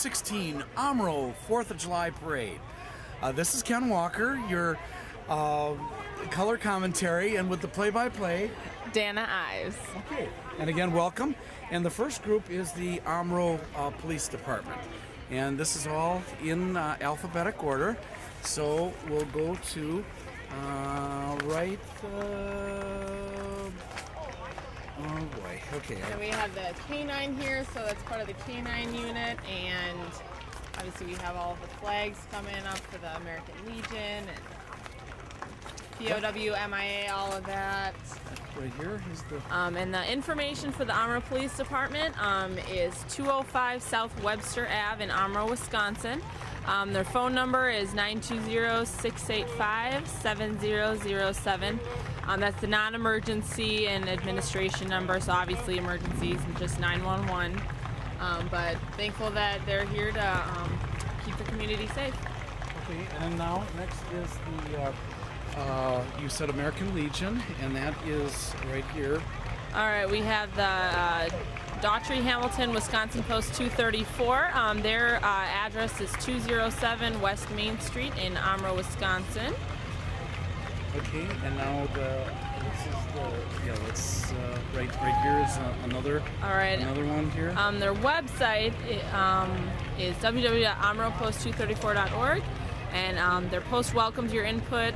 2016 Omro 4th of July Parade. This is Ken Walker, your color commentary, and with the play-by-play, Dana Ives. Okay, and again, welcome. And the first group is the Omro Police Department. And this is all in alphabetic order. So we'll go to oh boy, okay. And we have the K9 here, so that's part of the K9 unit, and obviously we have all of the flags coming up for the American Legion and POW, MIA, all of that. Right here is the... And the information for the Omro Police Department is 205 South Webster Ave in Omro, Wisconsin. Their phone number is 920-685-7007. That's the non-emergency and administration number, so obviously emergencies and just 911. But thankful that they're here to keep the community safe. Okay, and then now next is the, you said American Legion, and that is right here. All right, we have the Daughtry, Hamilton, Wisconsin Post 234. Their address is 207 West Main Street in Omro, Wisconsin. Okay, and now right here is another one here. Their website is www.omropost234.org, and their post welcomes your input.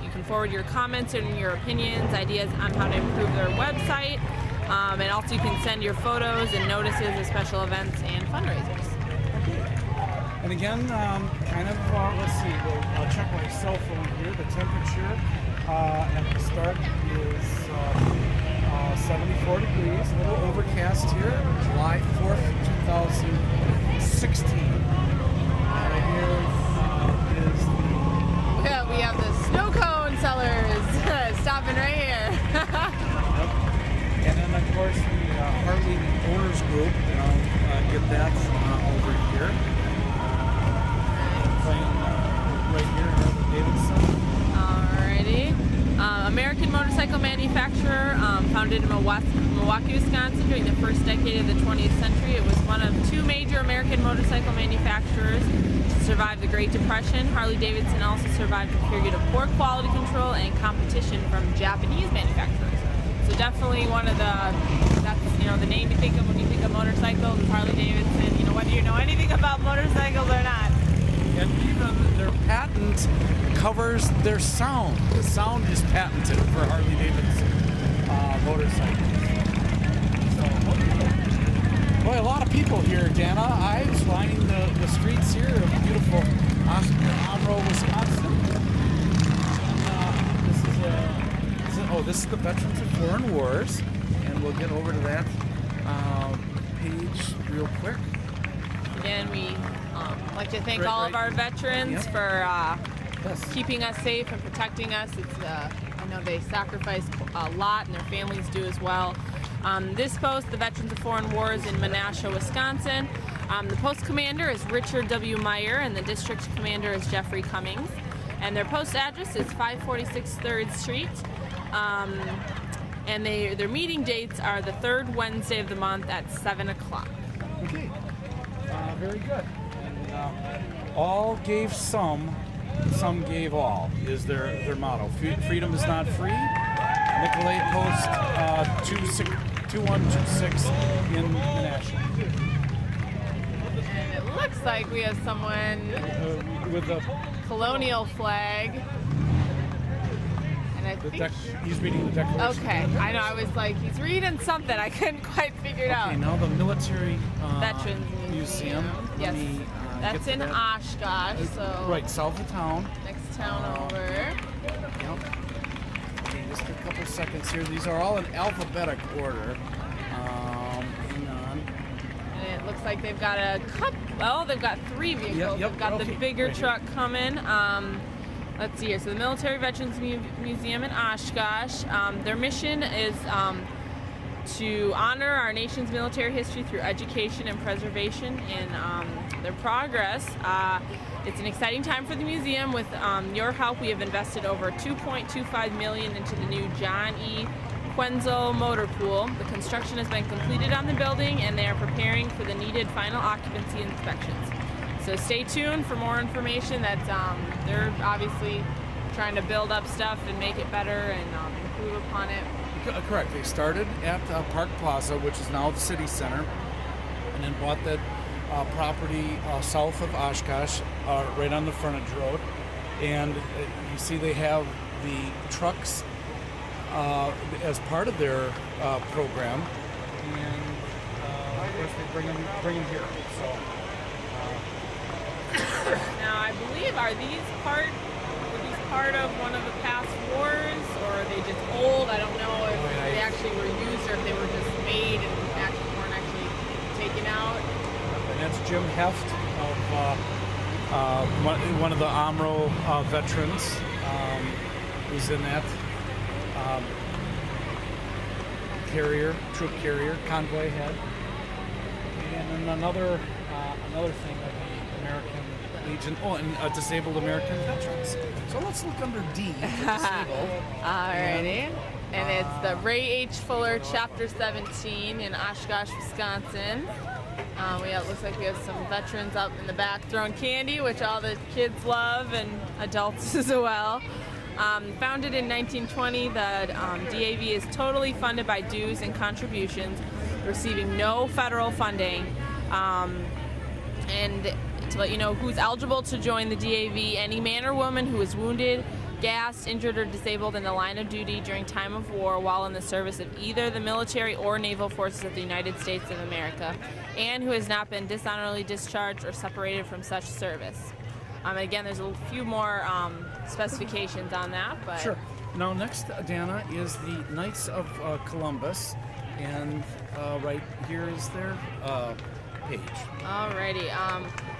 You can forward your comments and your opinions, ideas on how to improve their website, and also you can send your photos and notices of special events and fundraisers. Okay. And again, let's see, I'll check my cell phone here. The temperature at the start is 74 degrees, a little overcast here, July 4th, 2016. Right here is the... Yeah, we have the snow cone sellers stopping right here. Yep. And then, of course, the Harley Owners Group, get that over here. Right here, Harley Davidson. Alrighty. American motorcycle manufacturer, founded in Milwaukee, Wisconsin during the first decade of the 20th century. It was one of two major American motorcycle manufacturers to survive the Great Depression. Harley Davidson also survived a period of poor quality control and competition from Japanese manufacturers. So definitely one of that's the name you think of when you think of motorcycles is Harley Davidson. Whether you know anything about motorcycles or not. And even their patent covers their sound. The sound is patented for Harley Davidson motorcycles. So, boy, a lot of people here, Dana. Ives lining the streets here of beautiful Omro, Wisconsin. And this is the Veterans of Foreign Wars, and we'll get over to that page real quick. Again, we like to thank all of our veterans for keeping us safe and protecting us. I know they sacrifice a lot, and their families do as well. This post, the Veterans of Foreign Wars in Menasha, Wisconsin. The post commander is Richard W. Meyer, and the district commander is Jeffrey Cummings. And their post address is 546 3rd Street. And their meeting dates are the third Wednesday of the month at 7 o'clock. Okay. Very good. And all gave some gave all is their motto. Freedom is not free. Nicolay Post 2126 in Menasha. And it looks like we have someone with a colonial flag. And I think he's reading the Declaration. Okay, I know. I was like, he's reading something. I couldn't quite figure it out. Okay, now the Military Veterans Museum. Yes, that's in Oshkosh. So right, south of town. Next town over. Yep. Okay, just a couple seconds here. These are all in alphabetic order. Hang on. And it looks like they've got a couple. Well, they've got three vehicles. Yep, They've got the bigger truck coming. Let's see here. So the Military Veterans Museum in Oshkosh. Their mission is to honor our nation's military history through education and preservation in their progress. It's an exciting time for the museum. With your help, we have invested over $2.25 million into the new John E. Quenzel Motor Pool. The construction has been completed on the building and they are preparing for the needed final occupancy inspections. So stay tuned for more information. That they're obviously trying to build up stuff and make it better and improve upon it. Correct. They started at Park Plaza, which is now the city center, and then bought that property south of Oshkosh, right on the frontage road. And you see they have the trucks as part of their program, and of course they bring them here. So now I believe were these part of one of the past wars, or are they just old? I don't know if they actually were used or if they were just made and weren't actually taken out. And that's Jim Heft of one of the Omro veterans, who's in that troop carrier, convoy head. And then another thing of the American Legion, and disabled American veterans. So let's look under D for disabled. Alrighty. And it's the Ray H. Fuller Chapter 17 in Oshkosh, Wisconsin. It looks like we have some veterans up in the back throwing candy, which all the kids love and adults as well. Founded in 1920, the DAV is totally funded by dues and contributions, receiving no federal funding. And to let you know who's eligible to join the DAV, any man or woman who is wounded, gassed, injured, or disabled in the line of duty during time of war while in the service of either the military or naval forces of the United States of America, and who has not been dishonorably discharged or separated from such service. Again, there's a few more specifications on that, but... Sure. Now, next, Dana, is the Knights of Columbus, and right here is their page. Alrighty.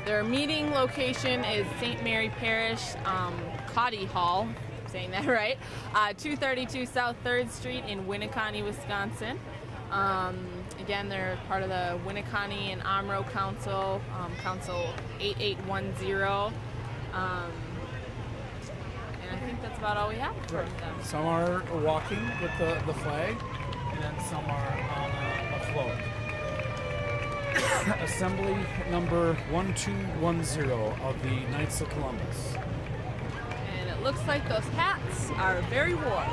Their meeting location is St. Mary Parish, Coddy Hall, if I'm saying that right, 232 South 3rd Street in Winneconne, Wisconsin. Again, they're part of the Winneconne and Omro Council, Council 8810. And I think that's about all we have from them. Some are walking with the flag, and then some are on a float. Assembly number 1210 of the Knights of Columbus. And it looks like those hats are very warm.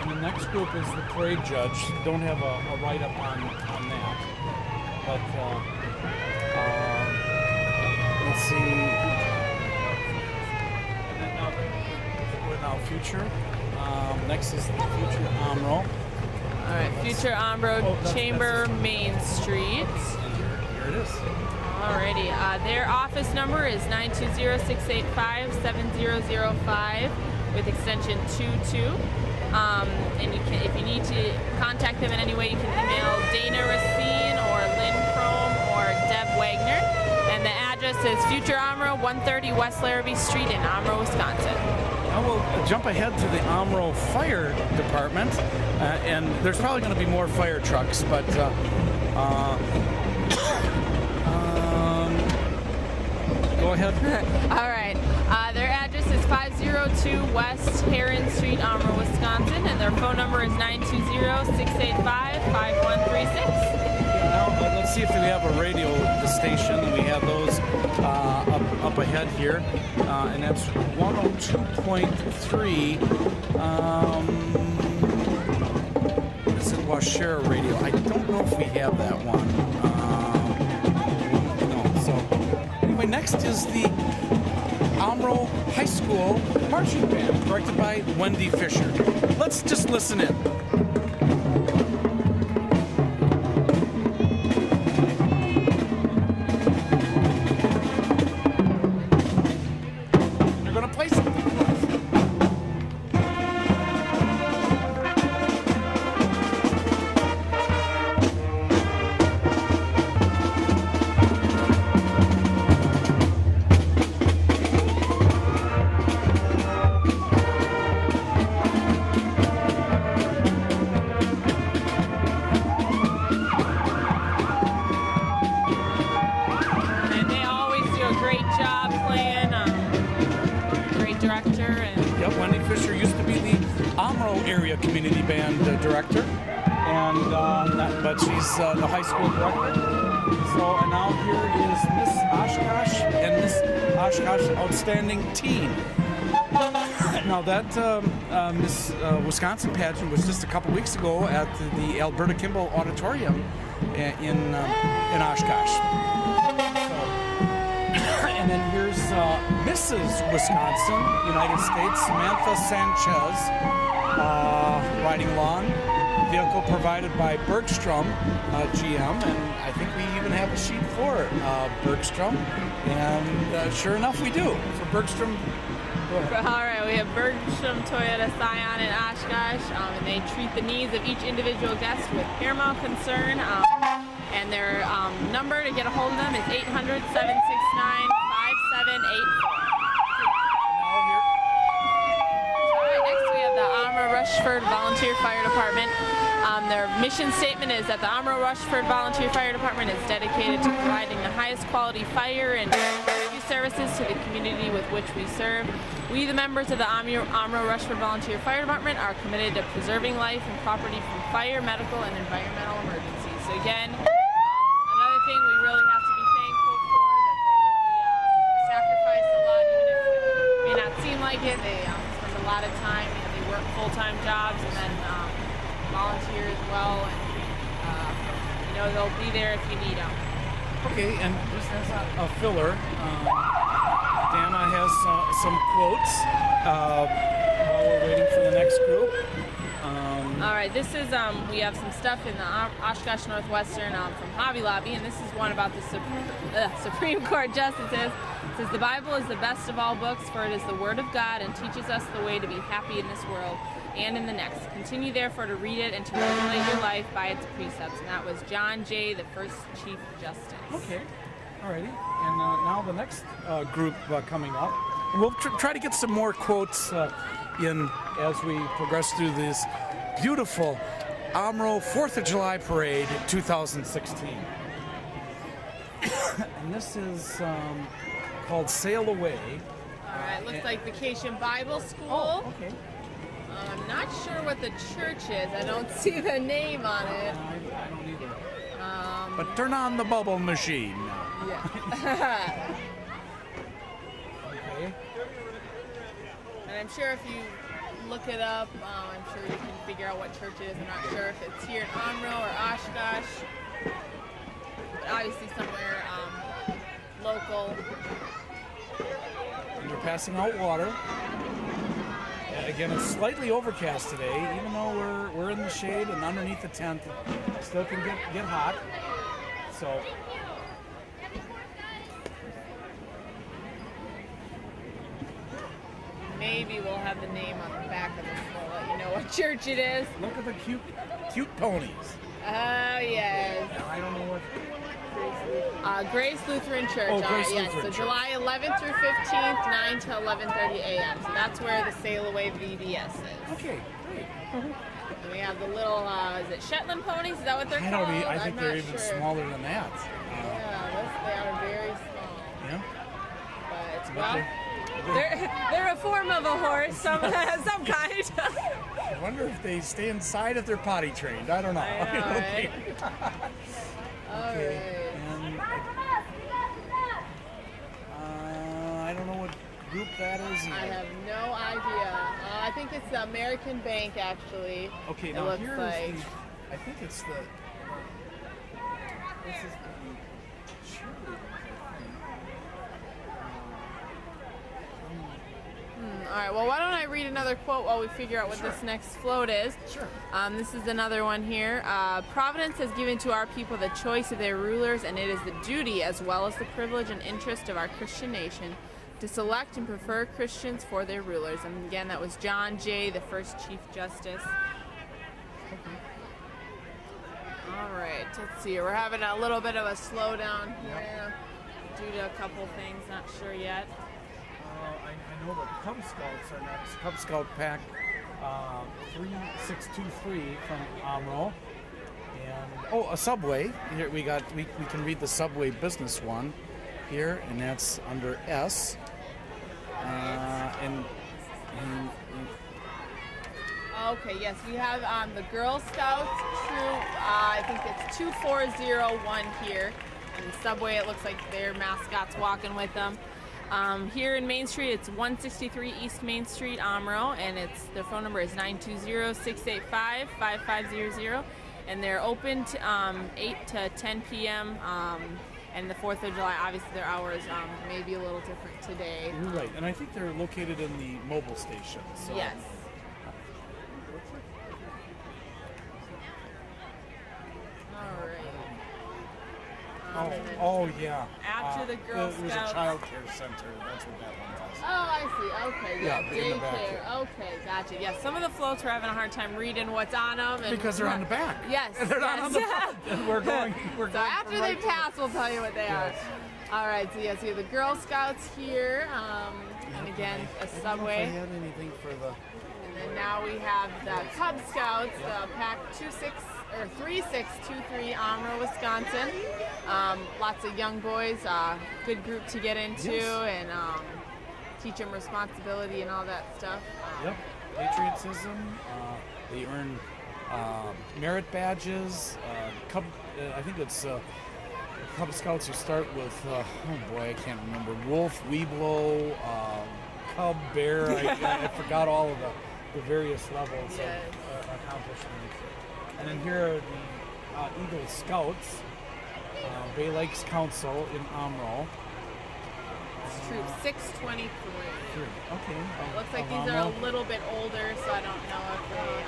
And the next group is the parade judge. Don't have a write-up on that. But let's see. And then now future. Next is the future Omro. All right, future Omro Chamber Main Street. Here it is. Alrighty, their office number is 920-685-7005 with extension 22. And if you need to contact them in any way, you can email Dana Racine or Lynn Crome or Deb Wagner. And the address is Future Omro, 130 West Larrabee Street in Omro, Wisconsin. Now we'll jump ahead to the Omro Fire Department, and there's probably going to be more fire trucks, but go ahead. All right. Their address is 502 West Heron Street, Omro, Wisconsin, and their phone number is 920-685-5136. Now, let's see if we have a radio station. We have those up ahead here, and that's 102.3. Is it Washera Radio? I don't know if we have that one. No. So anyway, next is the Omro High School Marching Band, directed by Wendy Fisher. Let's just listen in. They're going to play something. a community band director, but she's the high school director. So, and now here is Miss Oshkosh and Miss Oshkosh Outstanding Teen. Now that Miss Wisconsin pageant was just a couple weeks ago at the Alberta Kimball Auditorium in Oshkosh. And then here's Mrs. Wisconsin, United States, Samantha Sanchez, riding along. Vehicle provided by Bergstrom GM, and I think we even have a sheet for Bergstrom. And sure enough, we do. For Bergstrom. All right, we have Bergstrom Toyota Scion in Oshkosh, and they treat the needs of each individual guest with paramount concern. And their number to get a hold of them is 800-769-5784. Next we have the Omro Rushford Volunteer Fire Department. Their mission statement is that the Omro Rushford Volunteer Fire Department is dedicated to providing the highest quality fire and rescue services to the community with which we serve. We, the members of the Omro Rushford Volunteer Fire Department, are committed to preserving life and property from fire, medical, and environmental emergencies. So again, another thing we really have to be thankful for, that they really sacrifice a lot, even if it may not seem like it. They spend a lot of time, they work full-time jobs and then volunteer as well, and they'll be there if you need them. Okay, and just as a filler, Dana has some quotes while we're waiting for the next group. All right, this is we have some stuff in the Oshkosh Northwestern from Hobby Lobby, and this is one about the Supreme Court justices. It says, "The Bible is the best of all books, for it is the Word of God and teaches us the way to be happy in this world and in the next. Continue therefore to read it and to regulate your life by its precepts." And that was John Jay, the first Chief Justice. Okay, alrighty. And now the next group coming up. We'll try to get some more quotes in as we progress through this beautiful Omro 4th of July Parade 2016. And this is called Sail Away. All right, looks like Vacation Bible School. Oh, okay. I'm not sure what the church is. I don't see the name on it. I don't either. But turn on the bubble machine. Yeah. Okay. And I'm sure if you look it up, I'm sure you can figure out what church it is. I'm not sure if it's here in Omro or Oshkosh, but obviously somewhere local. And we're passing out water. Again, it's slightly overcast today, even though we're in the shade and underneath the tent. It still can get hot. So maybe we'll have the name on the back of this. We'll let you know what church it is. look at the cute ponies. Oh yes. Now, I don't know what. Grace Lutheran Church. Oh, Grace yes. Lutheran So Church. July 11th through 15th, 9 to 11:30 a.m. So that's where the Sail Away VBS is. Okay, great. And we have the little, is it Shetland ponies? Is that what they're called? I think I'm they're not even sure. smaller than that. They are very small. Yeah. But well, they're a form of a horse, some kind. I wonder if they stay inside if they're potty trained. I don't know. I know, Okay. All Okay. right. And I don't know what group that is either. I have no idea. I think it's the American Bank, actually. Okay, it now looks here's like. I think it's the. This is the cheerleader. All right, well, why don't I read another quote while we figure out what this next float is. Sure. This is another one here. Providence has given to our people the choice of their rulers, and it is the duty as well as the privilege and interest of our Christian nation to select and prefer Christians for their rulers. And again, that was John Jay, the first Chief Justice. All right, let's see. We're having a little bit of a slowdown here due to a couple things, not sure yet. I know the Cub Scouts are next. Cub Scout Pack 3623 from Omro. And a Subway. Here we can read the Subway business one here, and that's under S. Okay, yes, we have the Girl Scouts troop. I think it's 2401 here. And the subway, it looks like their mascot's walking with them. Here in Main Street, it's 163 East Main Street, Omro, and their phone number is 920-685-5500. And they're open to 8 to 10 p.m. And the 4th of July, obviously their hours may be a little different today. You're right, and I think they're located in the mobile station. So. Yes. All right. Oh yeah. After the Girl It was a Scouts. child care center. That's what that one was. Oh, I see. Okay, yeah, Yeah, in the back daycare. here. Okay, gotcha. Yeah, some of the floats were having a hard time reading what's on them. And Because they're on the back. Yes. And they're not on the front. And we're going. So after they pass, we'll tell you what they are. All right. So yes, we have the Girl Scouts here, and again a subway. I don't know if I had anything for the. And then now we have the Cub Scouts, Pack 3623, Omro, Wisconsin. Lots of young boys, good group to get into, and teach them responsibility and all that stuff. Yep, patriotism. They earn merit badges. I think it's Cub Scouts who start with. Oh boy, I can't remember. Wolf, Weeblo, Cub, Bear. I forgot all of the various levels of accomplishments. And then here are the Eagle Scouts, Bay Lakes Council in Omro. It's troop 623. Okay. It looks like these are a little bit older, so I don't know if they,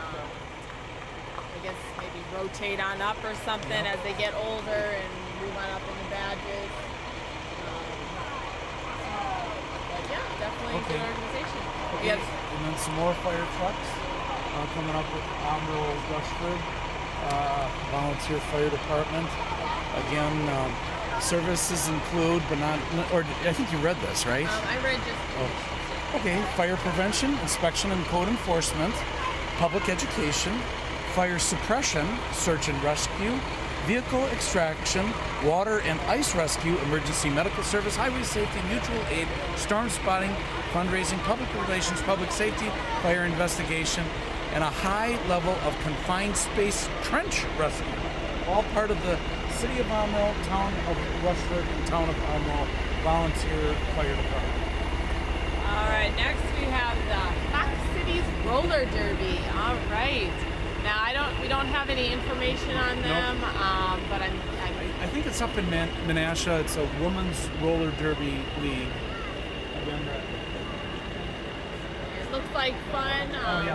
I guess maybe rotate on up or something as they get older and move on up in the badges. But yeah, definitely a good organization. Okay. And then some more fire trucks coming up with Omro Rushford Volunteer Fire Department. Again, services include, but not, or I think you read this, right? I read just. Okay, fire prevention, inspection and code enforcement, public education, fire suppression, search and rescue, vehicle extraction, water and ice rescue, emergency medical service, highway safety, mutual aid, storm spotting, fundraising, public relations, public safety, fire investigation, and a high level of confined space trench rescue. All part of the City of Omro, Town of Rushford, and Town of Omro Volunteer Fire Department. All right, next we have the Fox Cities Roller Derby. All right. Now we don't have any information on them, but I think it's up in Menasha. It's a women's roller derby league. Again, it looks like fun. I'm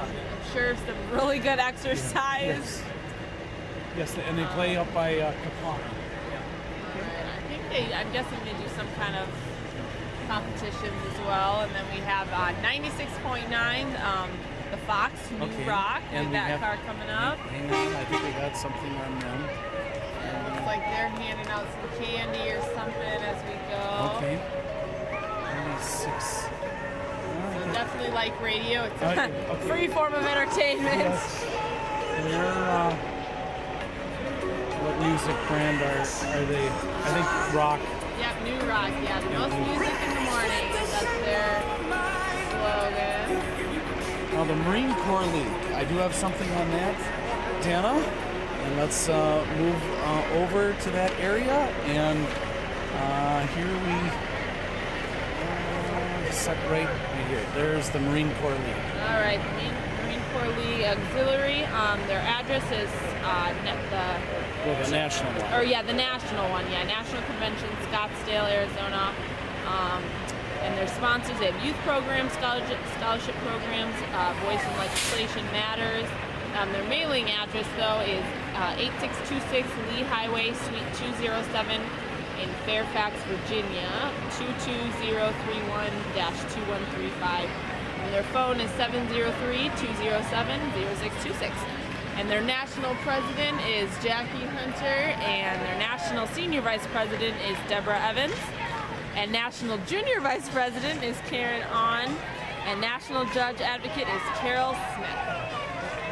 sure some really good exercise. Yes, and they play up by Capon. I'm guessing they do some kind of competitions as well. And then we have 96.9. The Fox, New Rock, and that car coming up. Hang on, I think we got something on them. It looks like they're handing out some candy or something as we go. Okay. 96. So definitely like radio. It's a free form of entertainment. Yes. They're, what music brand are they? I think rock. Yep, New Rock. Yeah, the most music in the morning. That's their slogan. Now the Marine Corps League. I do have something on that, Dana, and let's move over to that area. And here we set right here. There's the Marine Corps League. All right, the Marine Corps League Auxiliary. Their address is the national one. Or the national one. Yeah, National Convention, Scottsdale, Arizona. And their sponsors, they have youth programs, scholarship programs, Voice and Legislation Matters. Their mailing address, though, is 8626 Lee Highway, Suite 207 in Fairfax, Virginia, 22031-2135. And their phone is 703-207-0626. And their national president is Jackie Hunter, and their national senior vice president is Deborah Evans. And National Junior Vice President is Karen On, and National Judge Advocate is Carol Smith.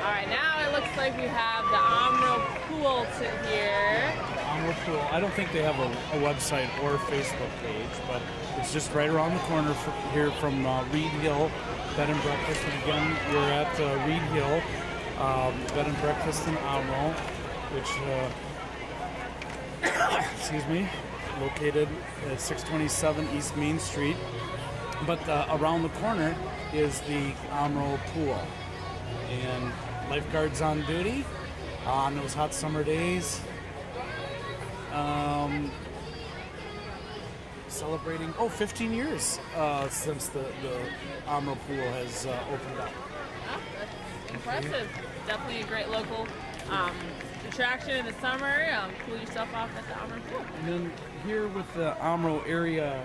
All right, now it looks like we have the Omro pool to here. Omro Pool. I don't think they have a website or Facebook page, but it's just right around the corner here from Reed Hill Bed and Breakfast. And again, we're at Reed Hill Bed and Breakfast in Omro, which, excuse me, located at 627 East Main Street. But around the corner is the Omro Pool, and lifeguards on duty on those hot summer days. Celebrating 15 years since the Omro Pool has opened up. Oh, that's impressive. Definitely a great local attraction in the summer. Cool yourself off at the Omro Pool. And then here with the Omro area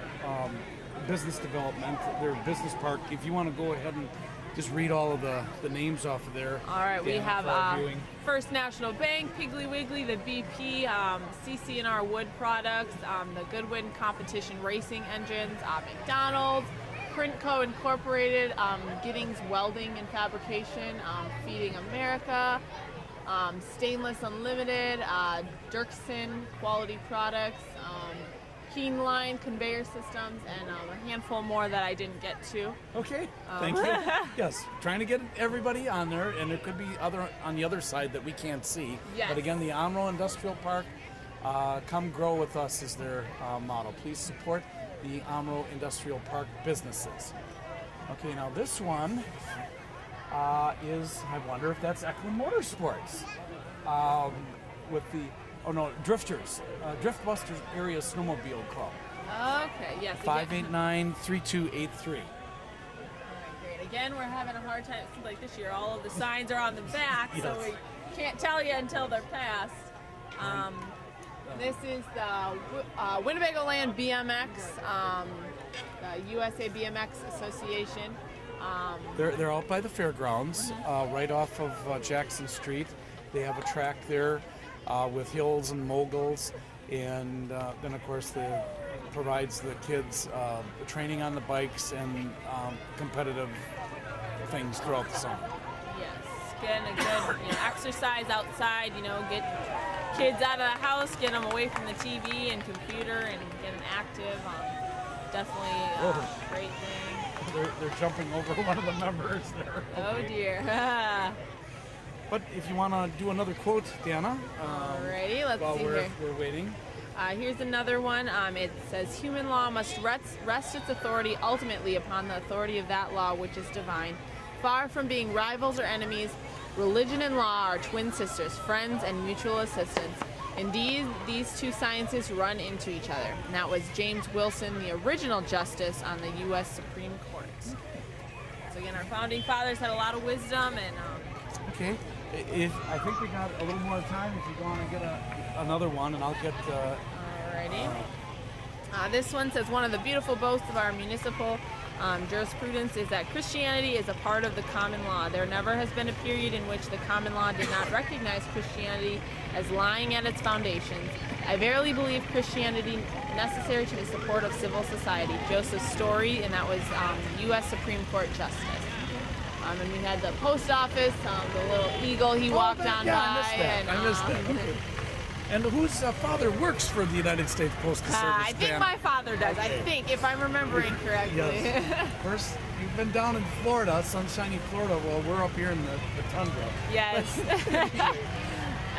business development, their business park, if you want to go ahead and just read all of the names off of there. All right, we have viewing. First National Bank, Piggly Wiggly, the BP, CC&R Wood Products, the Goodwin Competition Racing Engines, McDonald's, Printco Incorporated, Giddings Welding and Fabrication, Feeding America, Stainless Unlimited, Dirksen Quality Products, Keen Line Conveyor Systems, and a handful more that I didn't get to. Okay, thank you. Yes, trying to get everybody on there, and there could be other on the other side that we can't see. Yes. But again, the Omro Industrial Park, come grow with us is their motto. Please support the Omro Industrial Park businesses. Okay, now this one is, I wonder if that's Eklund Motorsports with the Drifters, Driftbusters Area Snowmobile Club. Okay, yes. 589-3283. Great. Again, we're having a hard time. It seems like this year all of the signs are on the back, Yes. so we can't tell you until they're passed. This is the Winnebago Land BMX, the USA BMX Association. They're out by the fairgrounds, right off of Jackson Street. They have a track there with hills and moguls, and then of course provides the kids training on the bikes and competitive things throughout the summer. Yes, getting a good exercise outside. Get kids out of the house, get them away from the TV and computer, and get them active. Definitely a great thing. They're jumping over one of the members there. Oh dear. But if you want to do another quote, Deanna, Alrighty, let's while see we're here. waiting. Here's another one. It says, human law must rest its authority ultimately upon the authority of that law which is divine. Far from being rivals or enemies, religion and law are twin sisters, friends and mutual assistance. Indeed, these two sciences run into each other. And that was James Wilson, the original justice on the U.S. Supreme Court. So again, our founding fathers had a lot of wisdom and... Okay. I think we got a little more time if you want to get another one, and I'll get... Alrighty. This one says, one of the beautiful boasts of our municipal jurisprudence is that Christianity is a part of the common law. There never has been a period in which the common law did not recognize Christianity as lying at its foundations. I verily believe Christianity necessary to the support of civil society. Joseph Story, and that was U.S. Supreme Court Justice. And we had the post office, the little eagle he walked on by. I missed that. Okay. And whose father works for the United States Postal Service? I think my father does. Okay. I think, if I'm remembering correctly. Yes. First, you've been down in Florida, sunshiny Florida, while we're up here in the tundra. Yes.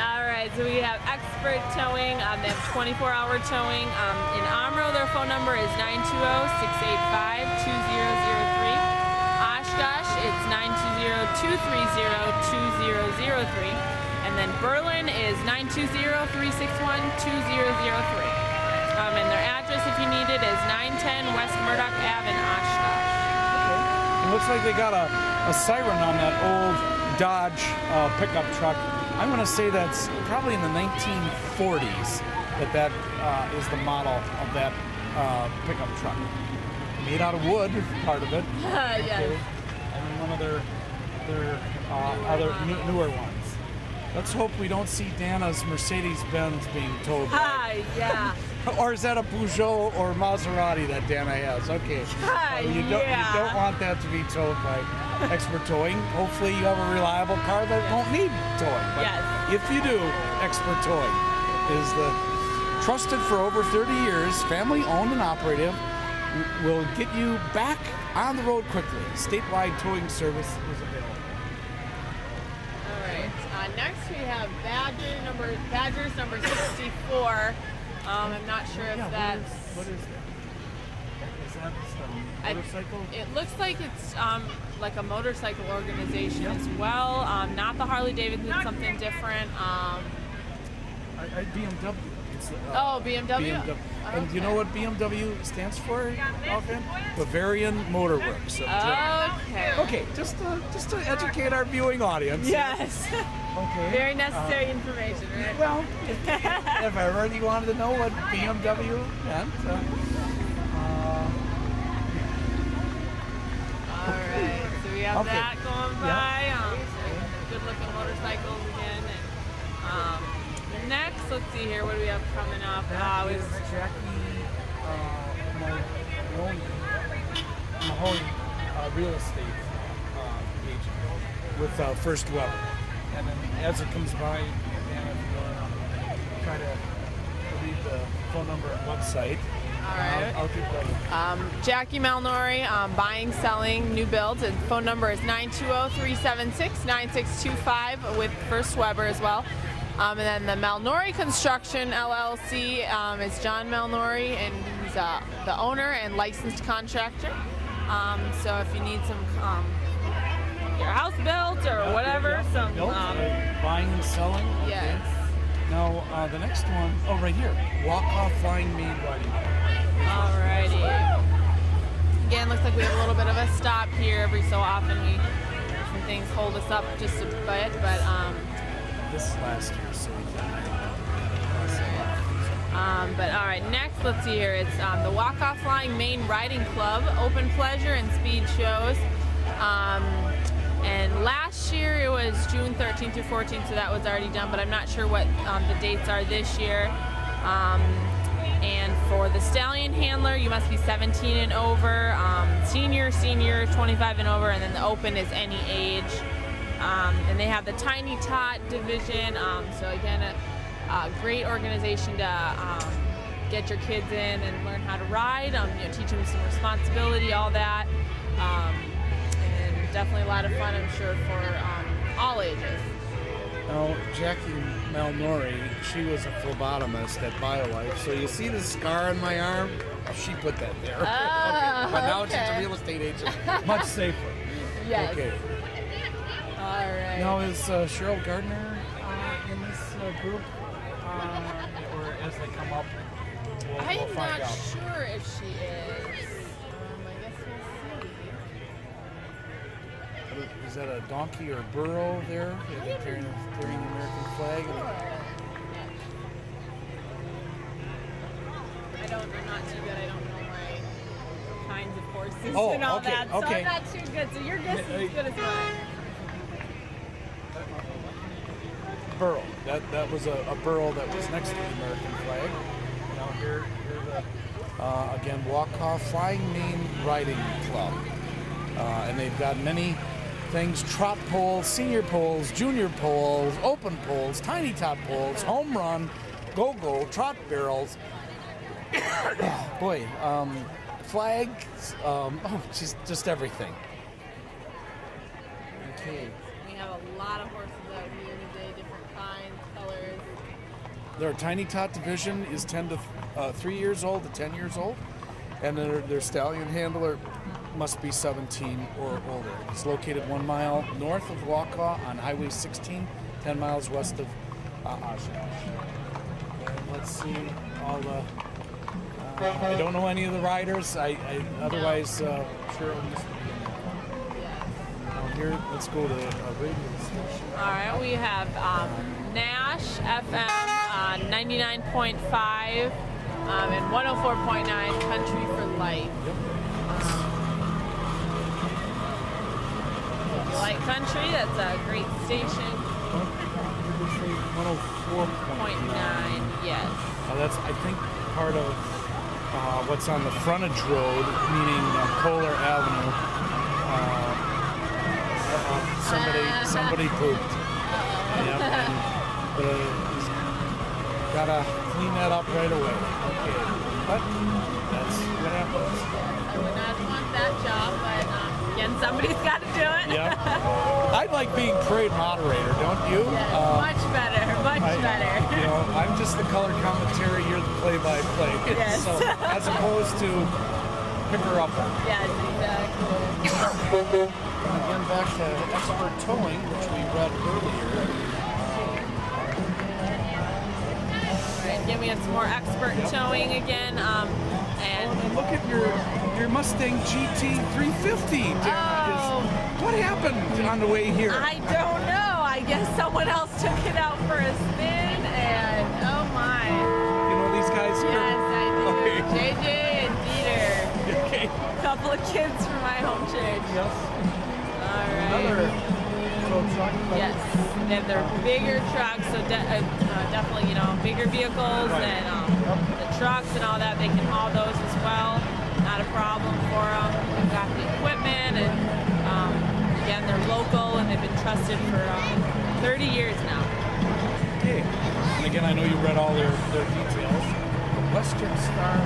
All right, so we have expert towing. They have 24-hour towing. In Omro, their phone number is 920-685-2003. Oshkosh, it's 920-230-2003. And then Berlin is 920-361-2003. And their address, if you need it, is 910 West Murdoch Ave in Oshkosh. Okay. It looks like they got a siren on that old Dodge pickup truck. I'm going to say that's probably in the 1940s that is the model of that pickup truck. Made out of wood, part of it. Yes. Okay. And then one of their other newer ones. Let's hope we don't see Dana's Mercedes-Benz being towed. Yeah. Or is that a Peugeot or Maserati that Dana has? Okay. You don't want that to be towed by expert towing. Hopefully you have a reliable car that won't need towing. But yes. if you do, expert towing is trusted for over 30 years, family owned and operated, will get you back on the road quickly. Statewide towing service is available. All right. Next we have Badgers number 64. I'm not sure if that's. What is that? Is that some motorcycle? It looks like it's like a motorcycle organization as well. Not the Harley Davidson, something different. BMW. It's, BMW. BMW. Oh, And do you know what BMW stands for, offhand? Bavarian Motor Works. of Germany. Okay. Okay, just to educate our viewing audience. Yes. Okay. Very necessary information, right? Well, if I really wanted to know what BMW meant. All right. So we have that going by. Good looking motorcycles again. And next, let's see here. What do we have coming up? That is Jackie Mahoney, real estate agent with First Weber. And then as it comes by, and if you want to try to read the phone number and website, All right. I'll give that. Jackie Malnori, buying, selling, new builds. And phone number is 920-376-9625 with First Weber as well. And then the Malnori Construction LLC is John Malnori, and he's the owner and licensed contractor. So if you need some your house built or whatever, some Buying and selling. Okay. yes. Now the next one, right here, walk-off flying main riding. Alrighty. Again, looks like we have a little bit of a stop here. Every so often, some things hold us up just a bit, but This is last year, so we but all right. Next, let's see here. It's the Walk-Off Flying Maine Riding Club, open pleasure and speed shows. And last year it was June 13th through 14th, so that was already done. But I'm not sure what the dates are this year. And for the stallion handler, you must be 17 and over. Senior, 25 and over, and then the open is any age. And they have the Tiny Tot division. So again, a great organization to get your kids in and learn how to ride. Teach them some responsibility, all that. And definitely a lot of fun, I'm sure, for all ages. Now, Jackie Malnori, she was a phlebotomist at BioLife. So you see the scar on my arm? She put that there. Oh, But now she's okay. a real estate agent. Much safer. Yes. Okay. All right. Now, is Cheryl Gardner in this group? Or as they come up, we'll I'm find not out. sure if she is. I guess we'll see. Is that a donkey or a burro there? Carrying the American flag? I'm not too good. I don't know my kinds of horses Oh, and all okay, that. So okay. I'm not too good. So your guess is as good as mine. Burro. That was a burro that was next to the American flag. Now here the again walk-off flying main riding club, and they've got many things: trot poles, senior poles, junior poles, open poles, tiny top poles, home run, go-go, trot barrels. Boy, flags. Just everything. Okay. We have a lot of horses out here today, different kinds, colors. Their tiny tot division is 3 years old to 10 years old, and their stallion handler must be 17 or older. It's located 1 mile north of Waukau on Highway 16, 10 miles west of Oshkosh. And let's see all the. I don't know any of the riders. Otherwise, Cheryl used to be in there. Now here, let's go to a radio station. All right, we have Nash FM 99.5 and 104.9 Country for Life. Yep. If you like country, that's a great station. 104.9. Yes. That's, I think, part of what's on the frontage road, meaning Kohler Avenue. Somebody pooped. Yep. And got a clean that up right away. Okay, but that's what happens. I would not want that job, but again, somebody's got to do it. Yeah. I like being parade moderator, don't you? Yes, much better, much better. You know, I'm just the color commentary, you're the play-by-play. Yes. So, as opposed to picker-upper. Yes, exactly. Again, back to expert towing, which we read earlier. Right, again, we have some more expert towing again. And look at your Mustang GT 350. What happened on the way here? I don't know. I guess someone else took it out for a spin, and oh my. You know these guys here? Yes, I do. Okay. JJ and Dieter. Okay. A couple of kids from my home church. Yes. All right. Another tow truck. Yes, and they're bigger trucks, so definitely, you know, bigger vehicles and the trucks and all that. They can haul those as well. Not a problem for them. They've got the equipment, and again, they're local and they've been trusted for 30 years now. Okay. And again, I know you read all their details. Western Star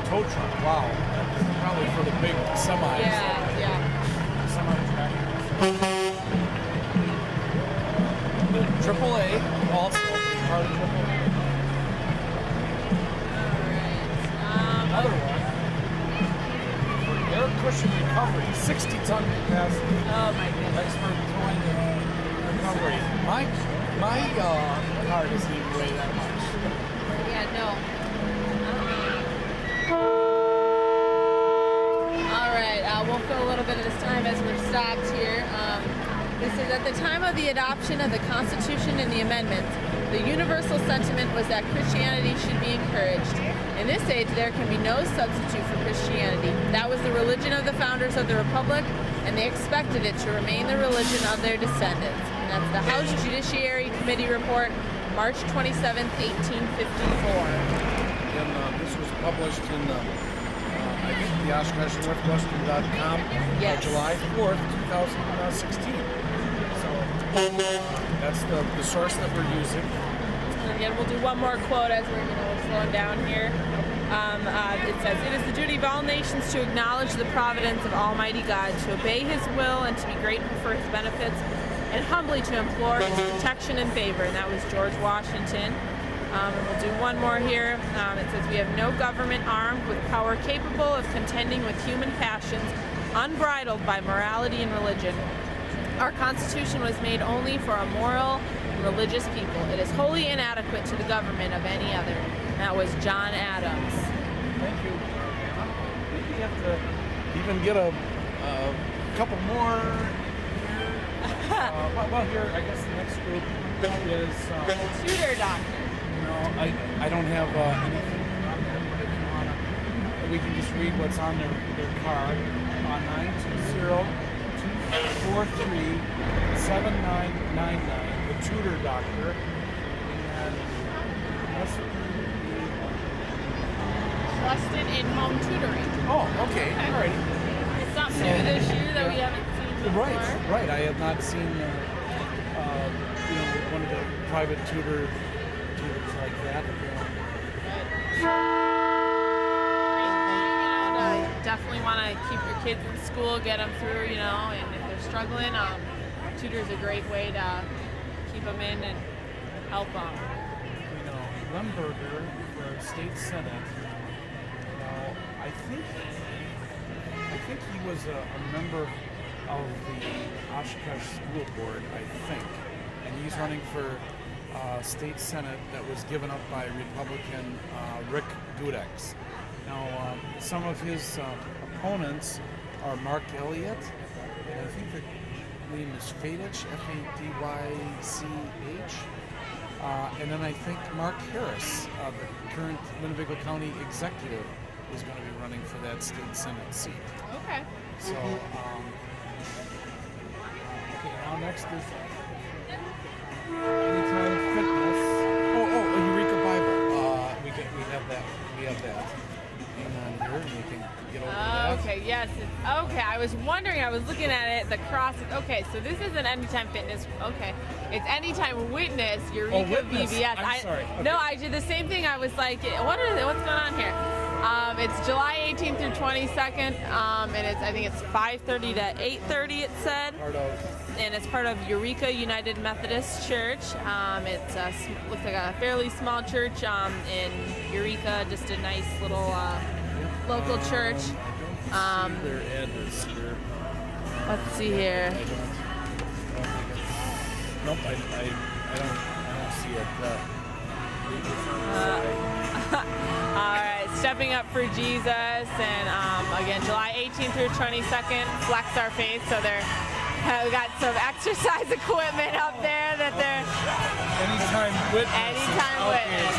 tow truck. Wow. That's probably for the big semis. Yeah. Semi-tractors. The AAA also part of AAA. Another one for air cushion recovery, 60-ton capacity. Oh my goodness. Expert towing and recovery. My car doesn't even weigh that much. Yeah, no. All right, we'll fill a little bit of this time as we're stopped here. This is at the time of the adoption of the Constitution and the amendments. The universal sentiment was that Christianity should be encouraged. In this age, there can be no substitute for Christianity. That was the religion of the founders of the Republic, and they expected it to remain the religion of their descendants. And that's the House Judiciary Committee Report, March 27, 1854. And this was published in I think the OshkoshNorthwestern.com July 4th, 2016. So that's the source that we're using. And again, we'll do one more quote as we're slowing down here. It says, "It is the duty of all nations to acknowledge the providence of Almighty God, to obey His will, and to be grateful for His benefits, and humbly to implore His protection and favor." And that was George Washington. And we'll do one more here. It says, "We have no government armed with power capable of contending with human passions, unbridled by morality and religion. Our Constitution was made only for a moral and religious people. It is wholly inadequate to the government of any other." And that was John Adams. Thank you. Maybe you have to even get a couple more. Well, here, I guess the next group is... Tutor doctor. No, I don't have anything on there, but if you want to, we can just read what's on their card. 920-43-7999, the tutor doctor. And Trusted in-home tutoring. oh, okay. All right. It's something new this year that we haven't seen before. Right. I have not seen, one of the private tutors like that. Definitely want to keep your kids in school, get them through, and if they're struggling, tutor's a great way to keep them in and help them. Lemberger for state senate. I think he was a member of the Oshkosh School Board, I think, and he's running for state senate that was given up by Republican Rick Gudex. Now, some of his opponents are Mark Elliott, and I think the name is Fadych, Fadych, and then I think Mark Harris, the current Winnebago County executive, is going to be running for that state senate seat. Okay. So, okay, now next is Anytime Fitness. Oh, Eureka Bible. We have that. Hang on here, and you can get over that. Okay. Okay, yes. Okay, I was wondering, I was looking at it, the cross. Okay, so this isn't Anytime Fitness. Okay. It's Anytime Witness, Eureka Witness. VBS. I'm sorry. Okay. No, I did the same thing. I was like, what's going on here? It's July 18th through 22nd, and I think it's 5:30 to 8:30, it said. And it's part of Eureka United Methodist Church. It looks like a fairly small church in Eureka, just a nice little local church. Their address here. Let's see here. Nope, I don't see it. All right, Stepping Up for Jesus, and again, July 18th through 22nd, Flex Our Faith. So we got some exercise equipment up there that they're Anytime Witness. Anytime Witness.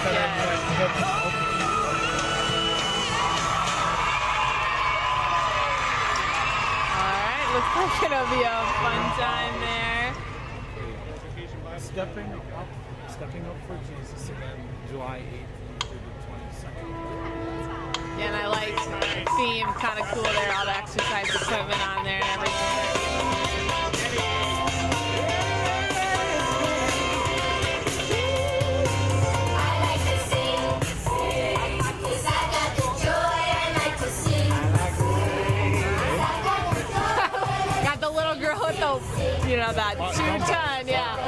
All right, looks like it'll be a fun time there. Stepping Up for Jesus again, July 18th through the 22nd. Yeah, and I like the theme, kind of cool there, all the exercise equipment on there and everything. Got the little girl with that 2-ton, yeah.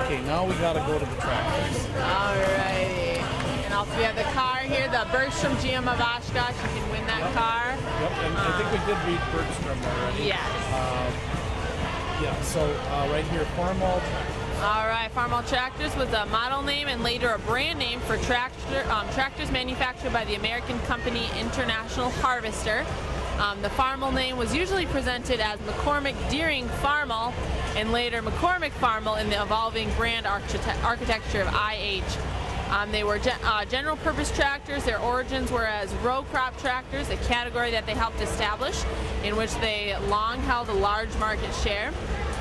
Okay, now we gotta go to the tractors. Alrighty. And also we have the car here, the Bergstrom GM of Oshkosh. You can win that car. Yep, and I think we did read Bergstrom already. Yes. So right here, Farmall. All right, Farmall Tractors was a model name and later a brand name for tractors manufactured by the American company International Harvester. The Farmall name was usually presented as McCormick Deering Farmall and later McCormick Farmall in the evolving brand architecture of IH. They were general purpose tractors. Their origins were as row crop tractors, a category that they helped establish, in which they long held a large market share.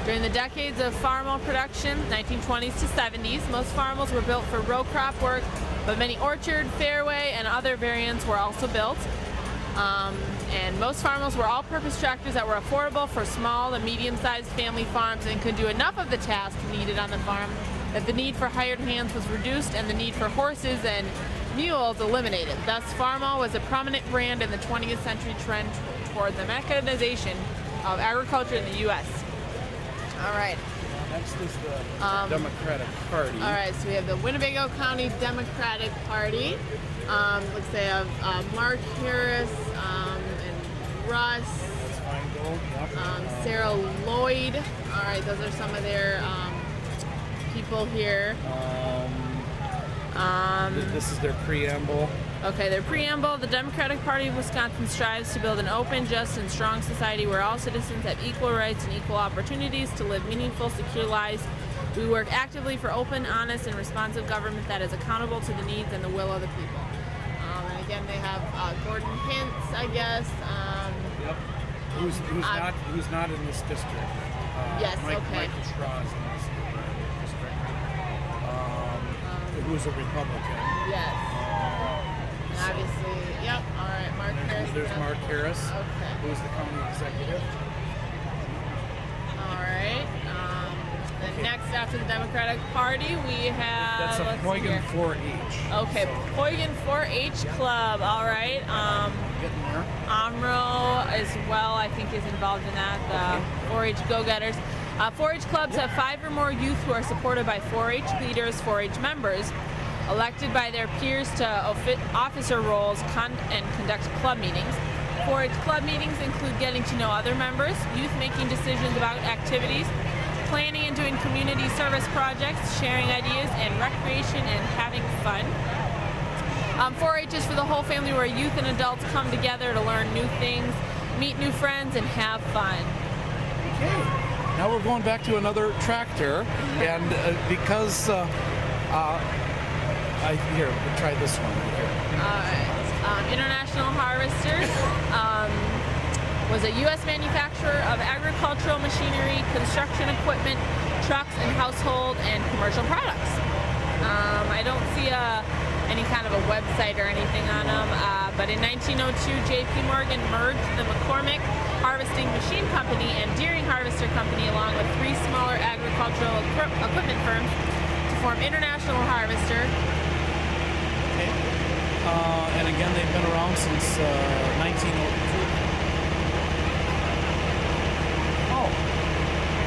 During the decades of Farmall production, 1920s to 70s, most Farmalls were built for row crop work, but many orchard, fairway, and other variants were also built. And most Farmalls were all-purpose tractors that were affordable for small and medium-sized family farms and could do enough of the task needed on the farm that the need for hired hands was reduced and the need for horses and mules eliminated. Thus, Farmall was a prominent brand in the 20th century trend toward the mechanization of agriculture in the U.S. All right. Next is the Democratic Party. All right, so we have the Winnebago County Democratic Party. Looks they have Mark Harris and Russ, Sarah Lloyd. All right, those are some of their people here. This is their preamble. Okay, their preamble. The Democratic Party of Wisconsin strives to build an open, just, and strong society where all citizens have equal rights and equal opportunities to live meaningful, secure lives. We work actively for open, honest, and responsive government that is accountable to the needs and the will of the people. And again, they have Gordon Hintz, I guess. Yep. Who's not in this district? Yes. Michael Okay. Straw is in this district. Who's a Republican? Yes. And obviously, yep. All right, Mark Harris. There's Mark Harris. Okay. Who's the county executive? All right. Then next, after the Democratic Party, we have. That's a Poigan 4-H. Okay, Poigan 4-H Club. All right. Getting there. Omro as well, I think, is involved in that. The 4-H go-getters. 4-H clubs have 5 or more youth who are supported by 4-H leaders, 4-H members, elected by their peers to officer roles and conduct club meetings. 4-H club meetings include getting to know other members, youth making decisions about activities, planning and doing community service projects, sharing ideas, and recreation and having fun. 4-H is for the whole family, where youth and adults come together to learn new things, meet new friends, and have fun. Okay. Now we're going back to another tractor, and because we'll try this one here. International Harvesters was a U.S. manufacturer of agricultural machinery, construction equipment, trucks, and household and commercial products. I don't see any kind of a website or anything on them. But in 1902, J.P. Morgan merged the McCormick Harvesting Machine Company and Deering Harvester Company along with 3 smaller agricultural equipment firms to form International Harvester. Okay. And again, they've been around since 1902. Oh,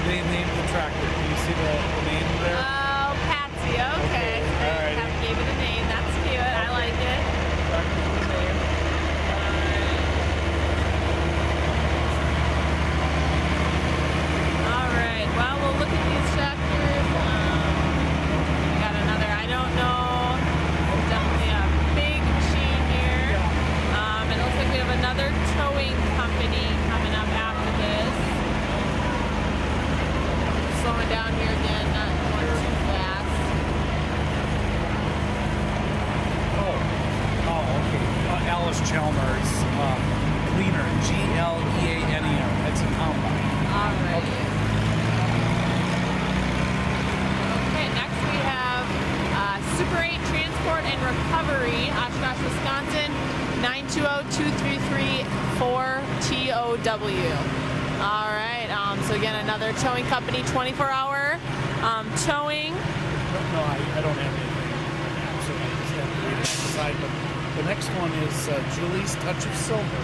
they named the tractor. Can you see the name there? Oh, Patsy. Okay. All right. Gave it a name. That's cute. I like it. All right. Well, we'll look at these tractors. We got another. I don't know. Definitely a big machine here. It looks like we have another towing company coming up after this. Slowing down here again, not going too fast. Oh, okay. Alice Chalmers, Gleaner, Gleaner. That's a combine. Alright. Okay, next we have Super 8 Transport and Recovery, Oshkosh, Wisconsin, 920-233-4TOW. Alright, so again, another towing company, 24-hour towing. No, I don't have anything. So I just have to read it on the side. But the next one is Julie's Touch of Silver.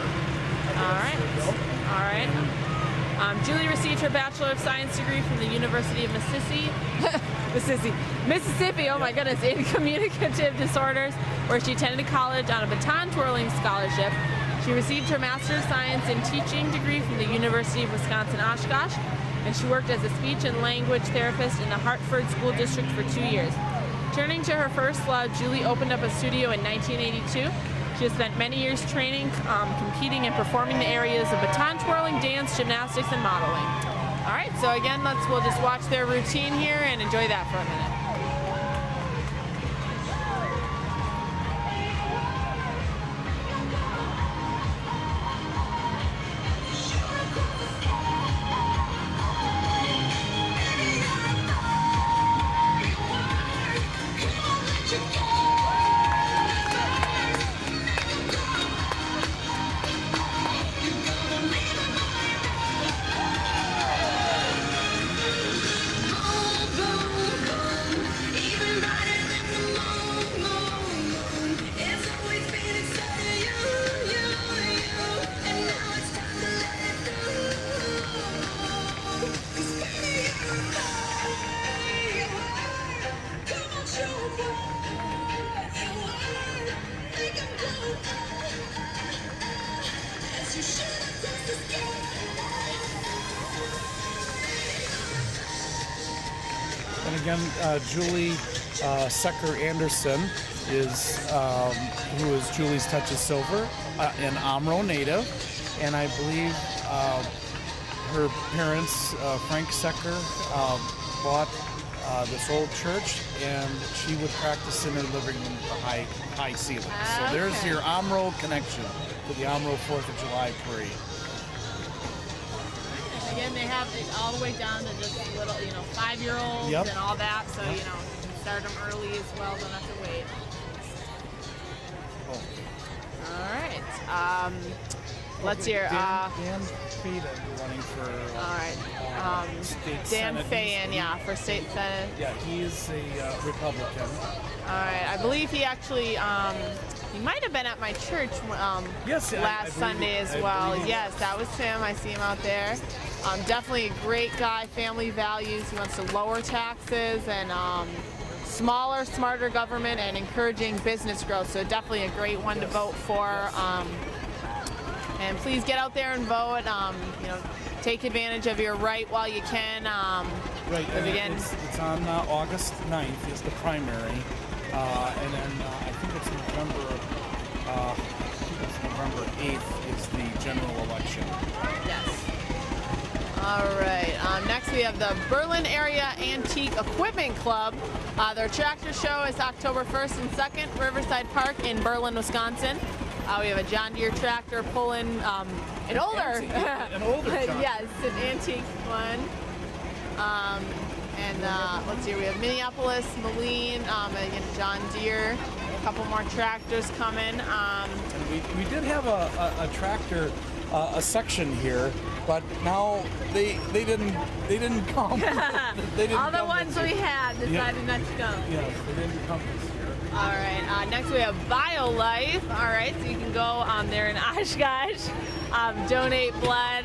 Alright. Julie received her Bachelor of Science degree from the University of Mississippi, oh my goodness, in communicative disorders, where she attended college on a baton twirling scholarship. She received her Master of Science in Teaching degree from the University of Wisconsin-Oshkosh, and she worked as a speech and language therapist in the Hartford School District for 2 years. Turning to her first love, Julie opened up a studio in 1982. She has spent many years training, competing and performing the areas of baton twirling, dance, gymnastics, and modeling. All right, so again, we'll just watch their routine here and enjoy that for a minute. And again, Julie Secker Anderson is who is Julie's Touch of Silver, an Omro native, and I believe her parents, Frank Secker, bought this old church, and she would practice in her living room with the high ceiling. So there's your Omro connection to the Omro 4th of July parade. Again, they have it all the way down to just little, 5-year-olds and all that. So, you can start them early as well. Don't have to wait. All right. Let's hear. Dan Faden running for. All right. State Dan Senate. Fayen, for state senate. Yeah, he is a Republican. All right. I believe he actually. He might have been at my church Yes, last Sunday as well. Yes, that was him. I see him out there. Definitely a great guy, family values. He wants to lower taxes and smaller, smarter government and encouraging business growth. So definitely a great one to vote for. And please get out there and vote. Take advantage of your right while you can. Right, and again, it's on August 9th is the primary. And then I think it's November 8th is the general election. Yes. All right. Next we have the Berlin Area Antique Equipment Club. Their tractor show is October 1st and 2nd, Riverside Park in Berlin, Wisconsin. We have a John Deere tractor pulling an older tractor. Yes, an antique one. And let's see, we have Minneapolis, Moline, and John Deere. couple more tractors coming. And we did have a tractor, a section here, but now they didn't come. They didn't All the come ones this we year. had decided not to come. Yes, they didn't come this year. All right. Next we have BioLife. All right, so you can go there in Oshkosh, donate blood.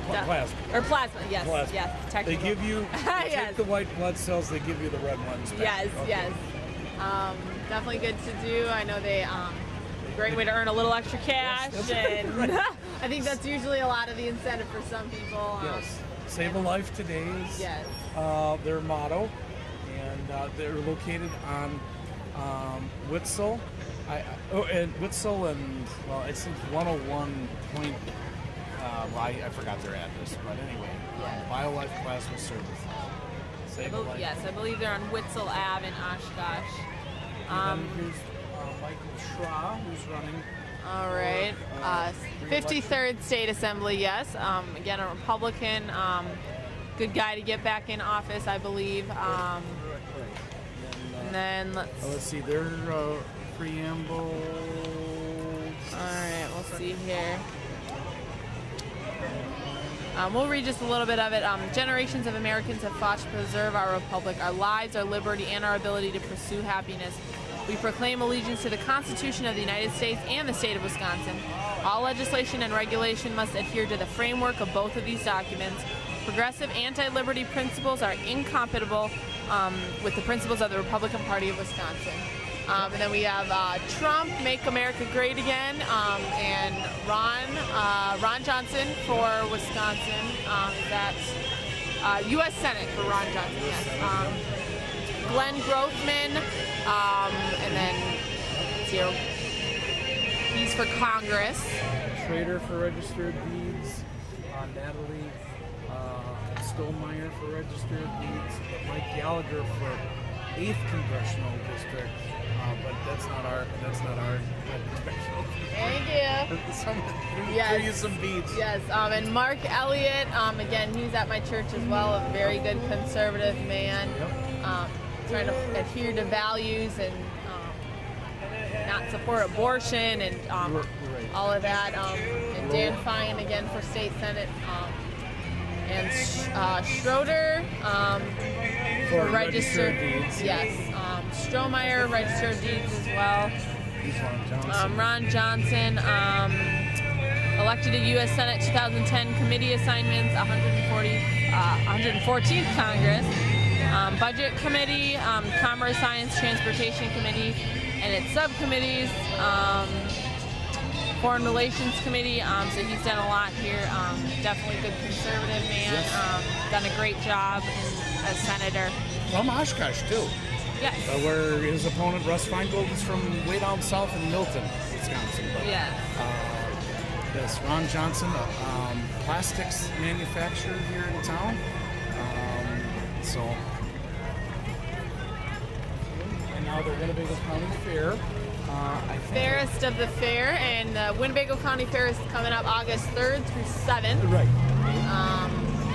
Plasma. Or plasma. Yes. Plasma. Yes. They Technical. give you they Yes. take the white blood cells. They give you the red ones back. Yes. Okay. Yes. Definitely good to do. I know they great way to earn a little extra cash, Yes, that's and right. I think that's usually a lot of the incentive for some people. Yes. Save a life today is Yes. their motto, and they're located on Witzel. And Witzel and well, it's 101 point. I forgot their address, but anyway, Yeah. BioLife Plasma Service. Save a life. Yes, I believe they're on Witzel Ave in Oshkosh. And then here's Michael Schra, who's running. All right. 53rd State Assembly, yes. Again, a Republican. Good guy to get back in office, I believe. And then Let's see their preamble. all right, we'll see here. We'll read just a little bit of it. Generations of Americans have fought to preserve our republic, our lives, our liberty, and our ability to pursue happiness. We proclaim allegiance to the Constitution of the United States and the state of Wisconsin. All legislation and regulation must adhere to the framework of both of these documents. Progressive anti-liberty principles are incompatible with the principles of the Republican Party of Wisconsin. And then we have Trump, Make America Great Again, and Ron Johnson for Wisconsin. That's U.S. Senate for Ron Johnson, yes. Glenn Grothman, and then let's see, he's for Congress. Schrader for registered deeds. Natalie Stolmeyer for registered deeds. Mike Gallagher for 8th congressional district. But that's not our congressional. Thank you. Yes. Use some beats. Yes, and Mark Elliott, again, he's at my church as well, a very good conservative man, trying to adhere to values and not support abortion and all of that. And Dan Fine, again, for state senate. And Schroeder For registered deeds. Yes. Strohmeyer, registered deeds as well. He's Ron Johnson. Ron Johnson, elected to U.S. Senate 2010 committee assignments, 114th Congress, Budget Committee, Commerce, Science, Transportation Committee, and its subcommittees, Foreign Relations Committee. So he's done a lot here. Definitely a good conservative man. Yes. Done a great job as senator. From Oshkosh too. Yes. Where his opponent Russ Feingold is from way down south in Milton, Wisconsin. But, Yeah. yes, Ron Johnson, plastics manufacturer here in town. And now they're Winnebago County Fair. I think Fairest of the fair, and the Winnebago County Fair is coming up August 3rd through 7th. Right.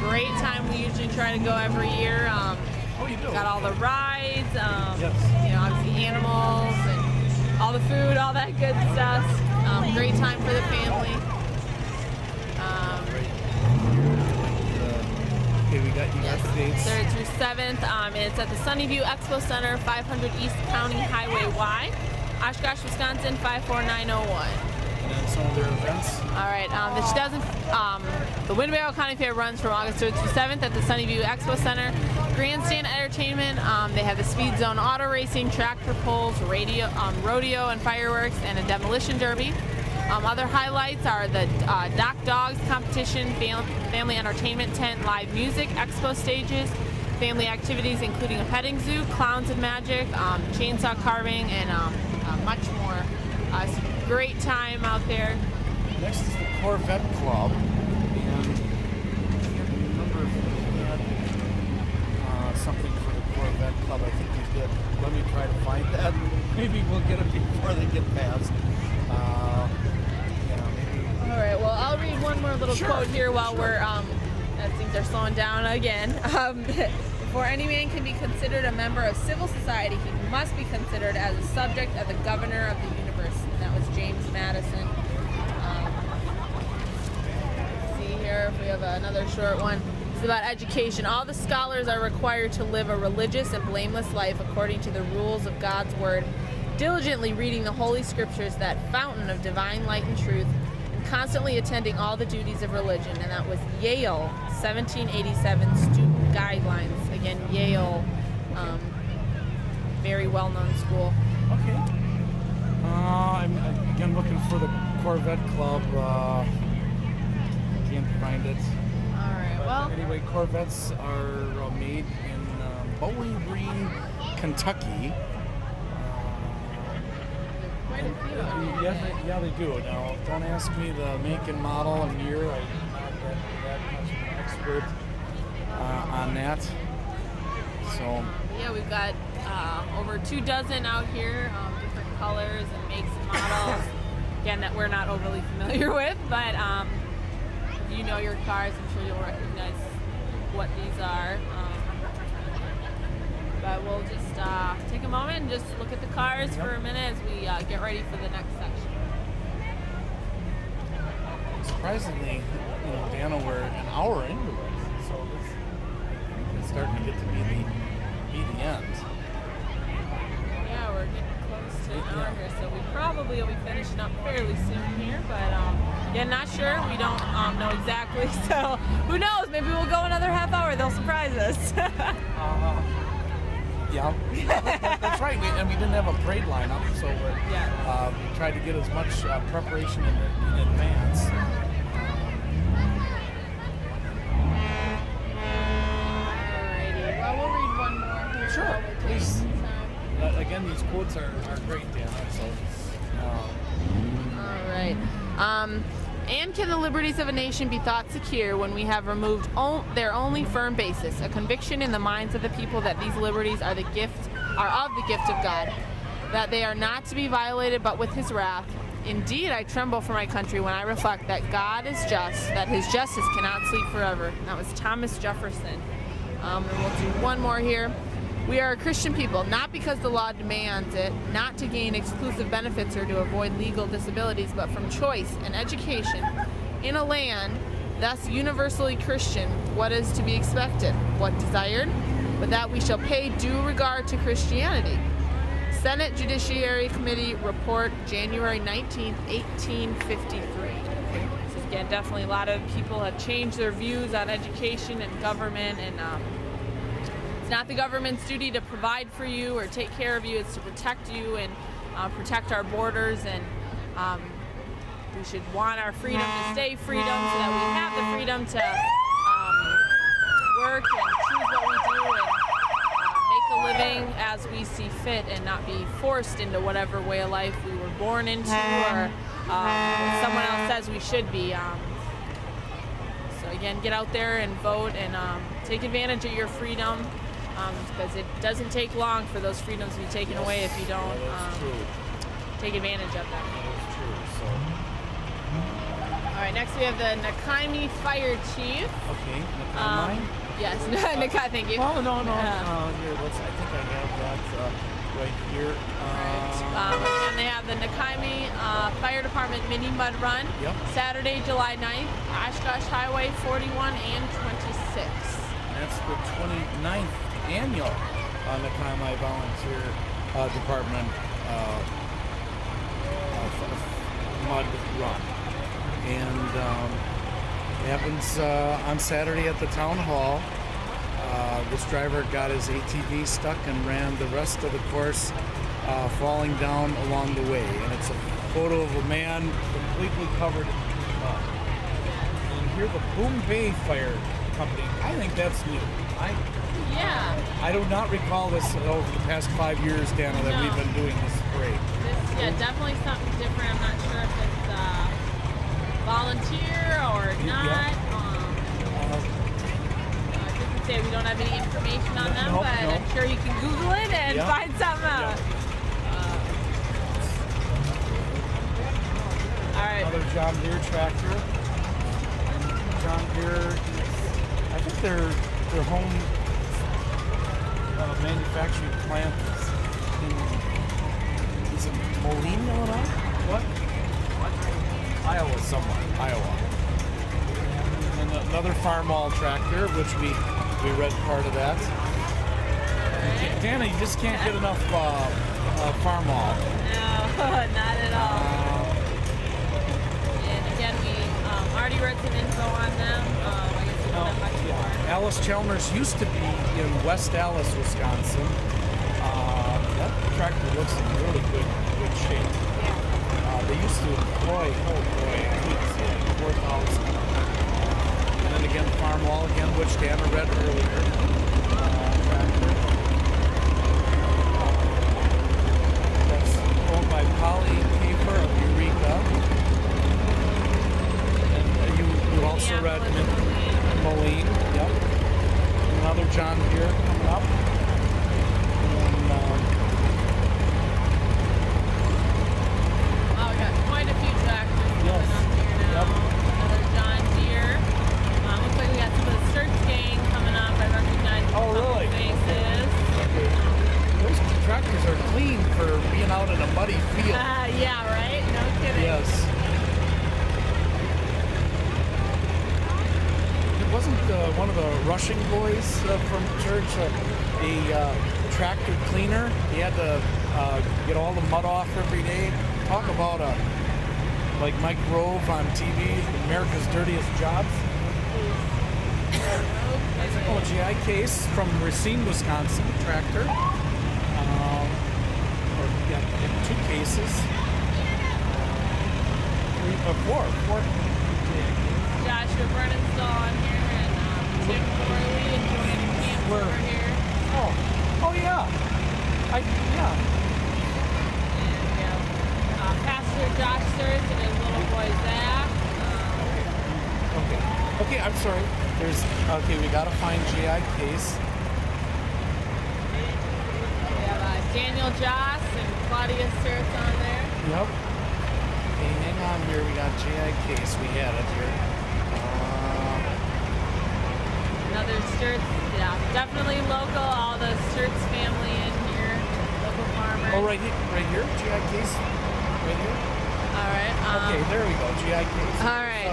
Great time. We usually try to go every year. Oh, you do? Got all the rides, Yes. obviously animals and all the food, all that good stuff. Great time for the family. Okay, you got the dates. 3rd through 7th. And it's at the Sunnyview Expo Center, 500 East County Highway Y, Oshkosh, Wisconsin, 54901. And then some of their events. All right. The Winnebago County Fair runs from August 3rd through 7th at the Sunnyview Expo Center. Grandstand entertainment. They have the Speed Zone auto racing, tractor pulls, rodeo and fireworks, and a demolition derby. Other highlights are the Dock Dogs competition, family entertainment tent, live music, expo stages, family activities including a petting zoo, clowns and magic, chainsaw carving, and much more. It's a great time out there. Next is the Corvette Club. And I can't remember if we had something for the Corvette Club. I think we did. Let me try to find that. Maybe we'll get it before they get past. Maybe. All right. Well, I'll read one more little Sure. quote here while we're. Things are slowing down again. Before any man can be considered a member of civil society, he must be considered as a subject of the governor of the universe. And that was James Madison. Let's see here if we have another short one. It's about education. All the scholars are required to live a religious and blameless life according to the rules of God's word, diligently reading the Holy Scriptures, that fountain of divine light and truth, and constantly attending all the duties of religion. And that was Yale, 1787 Student Guidelines. Again, Yale, very well-known school. Okay. I'm again looking for the Corvette Club. Can't find it. All right. Well. Anyway, Corvettes are made in Bowling Green, Kentucky. Quite a few out here. Yeah, they do. Now, don't ask me the make and model and year. I'm not that much of an expert on that. So. Yeah, we've got over 24 out here, different colors and makes and models. Again, that we're not overly familiar with, but if you know your cars, I'm sure you'll recognize what these are. But we'll just take a moment and just look at the cars for a minute as we get ready for the next section. Surprisingly, Dana, we're an hour into it, so it's starting to get to be the end. Yeah, we're getting close to an hour here, so we probably will be finishing up fairly soon here, but yeah, not sure. We don't know exactly, so who knows? Maybe we'll go another half hour. They'll surprise us. Yeah, that's right. We didn't have a parade lineup, so we tried to get as much preparation in advance. Alrighty. Well, we'll read one more here. Sure, please. Again, these quotes are great, Dana. So. All right. And can the liberties of a nation be thought secure when we have removed their only firm basis, a conviction in the minds of the people that these liberties are of the gift of God, that they are not to be violated but with his wrath? Indeed, I tremble for my country when I reflect that God is just, that his justice cannot sleep forever. And that was Thomas Jefferson. And we'll do one more here. We are a Christian people, not because the law demands it, not to gain exclusive benefits or to avoid legal disabilities, but from choice and education. In a land thus universally Christian, what is to be expected? What desired? But that we shall pay due regard to Christianity. Senate Judiciary Committee Report, January 19th, 1853. So again, definitely a lot of people have changed their views on education and government, and it's not the government's duty to provide for you or take care of you. It's to protect you and protect our borders, and we should want our freedom to stay freedom so that we have the freedom to work and choose what we do and make a living as we see fit and not be forced into whatever way of life we were born into or someone else says we should be. So again, get out there and vote and take advantage of your freedom. Because it doesn't take long for those freedoms to be taken away if you don't take advantage of them. All right, next we have the Nakaimi Fire Chief. Okay, Nakaimi? Yes, thank you. Oh, no. Here, I think I have that right here. And they have the Nakaimi Fire Department Mini Mud Run. Yep. Saturday, July 9th, Oshkosh Highway 41 and 26. That's the 29th annual Nakaimi Volunteer Department mud run, and it happens on Saturday at the town hall. This driver got his ATV stuck and ran the rest of the course, falling down along the way, and it's a photo of a man completely covered in mud. And here the Boom Bay Fire Company. I think that's new. I do not recall this over the past 5 years, Dana, that we've been doing this parade. Definitely something different. I'm not sure if it's volunteer or not. I didn't say we don't have any information on them, but I'm sure you can Google it and find something out. All right. Another John Deere tractor. John Deere, I think they're home manufacturing plant is it Moline, Illinois? What? Iowa, somewhere. Iowa. And another Farmall tractor, which we read part of that. Dana, you just can't get enough Farmall. No, not at all. And again, we already read some info on them. I guess we don't have much more. Alice Chalmers used to be in West Allis, Wisconsin. That tractor looks in really good shape. Yeah. They used to employ, 4,000. And then again, Farmall again, which Dana read earlier. Tractor. That's owned by Polly Kafer of Eureka. And you also read Moline. Yep. Another John Deere coming up. Oh, we got quite a few tractors coming up here now. Yep. Another John Deere. Looks like we got some of the Sturts gang coming up. I recognize a couple faces. Okay. Those tractors are clean for being out in a muddy field. Yeah, right? No kidding. Yes. It wasn't one of the rushing boys from church a tractor cleaner. He had to get all the mud off every day. Talk about like Mike Grove on TV, America's Dirtiest Jobs. Oh, GI Case from Racine, Wisconsin, tractor. Two cases. Four. Joshua Brennan's still on here, and Tim Corley and Joanna Camp over here. Oh yeah. Yeah. And Pastor Josh Sturts and his little boy Zach. Okay, I'm sorry. We gotta find GI Case. We have Daniel Joss and Claudia Sturts on there. Yep. Okay, hang on here. We got GI Case. We had it here. Another Sturts, yeah, definitely local. All the Sturts family in here, local farmers. Oh, right here. GI Case. Right here. All right. Okay, there we go. GI Case. All right.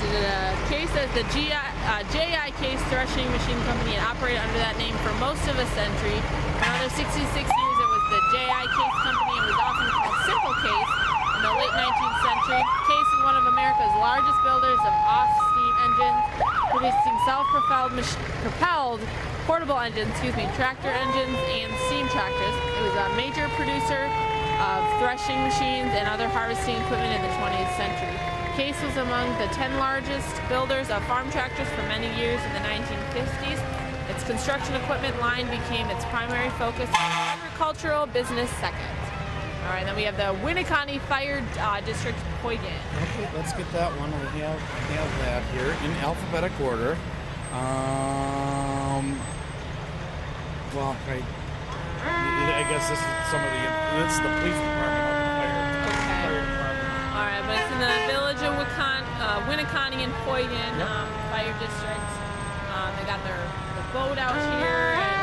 The case says the J.I. Case Threshing Machine Company had operated under that name for most of a century. For another 66 years, it was the J.I. Case Company and was often called Simple Case. In the late 19th century, Case is one of America's largest builders of off-steam engines, producing self-propelled portable engines, tractor engines, and steam tractors. It was a major producer of threshing machines and other harvesting equipment in the 20th century. Case was among the 10 largest builders of farm tractors for many years in the 1950s. Its construction equipment line became its primary focus, and agricultural business second. All right, then we have the Winneconne Fire District Poigan. Okay, let's get that one. I have that here in alphabetic order. Well, I guess this is the police department of the fire department. All right, but it's in the village of Winneconne and Poigan Fire District. They got their boat out here and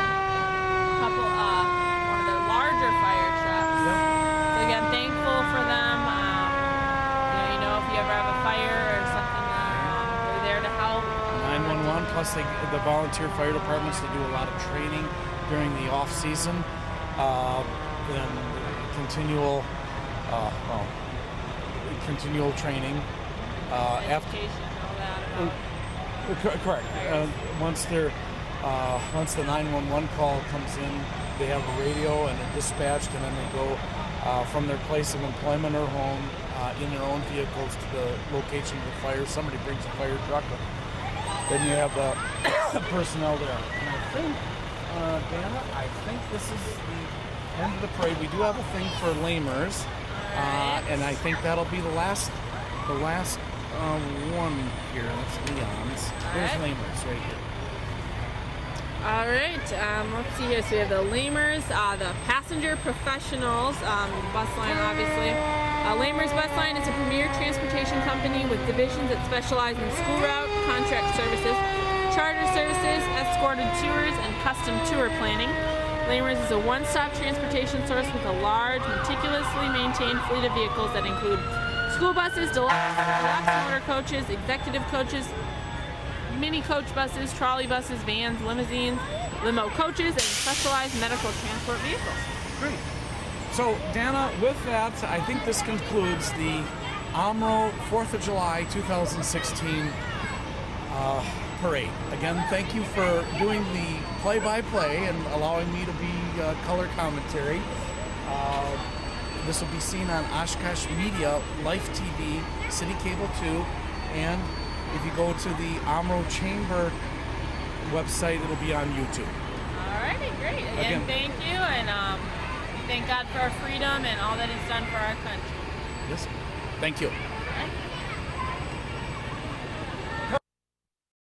a couple, one of their larger fire trucks. Yep. So again, thankful for them. If you ever have a fire or something, they're there to help. 911 plus the volunteer fire departments that do a lot of training during the off season. Then continual training. Education, all that. Correct. Once the 911 call comes in, they have a radio and they're dispatched, and then they go from their place of employment or home in their own vehicles to the location of the fire. Somebody brings a fire truck, then you have the personnel there. And I think, Dana, this is the end of the parade. We do have a thing for lamers, and I think that'll be the last one here. That's Leon's. There's lamers right here. All right, let's see here. So we have the lamers, the passenger professionals, bus line, obviously. Lamers Bus Line is a premier transportation company with divisions that specialize in school route contract services. charter services, escorted tours, and custom tour planning. Lamers is a one-stop transportation source with a large, meticulously maintained fleet of vehicles that include school buses, deluxe motor coaches, executive coaches, mini coach buses, trolley buses, vans, limousines, limo coaches, and specialized medical transport vehicles. Great. So, Dana, with that, I think this concludes the Omro 4th of July 2016 parade. Again, thank you for doing the play-by-play and allowing me to be color commentary. This will be seen on Oshkosh Media, Life TV, City Cable 2, and if you go to the Omro Chamber website, it'll be on YouTube. Alrighty, great. Again, thank you, and thank God for our freedom and all that it's done for our country. Yes, thank you.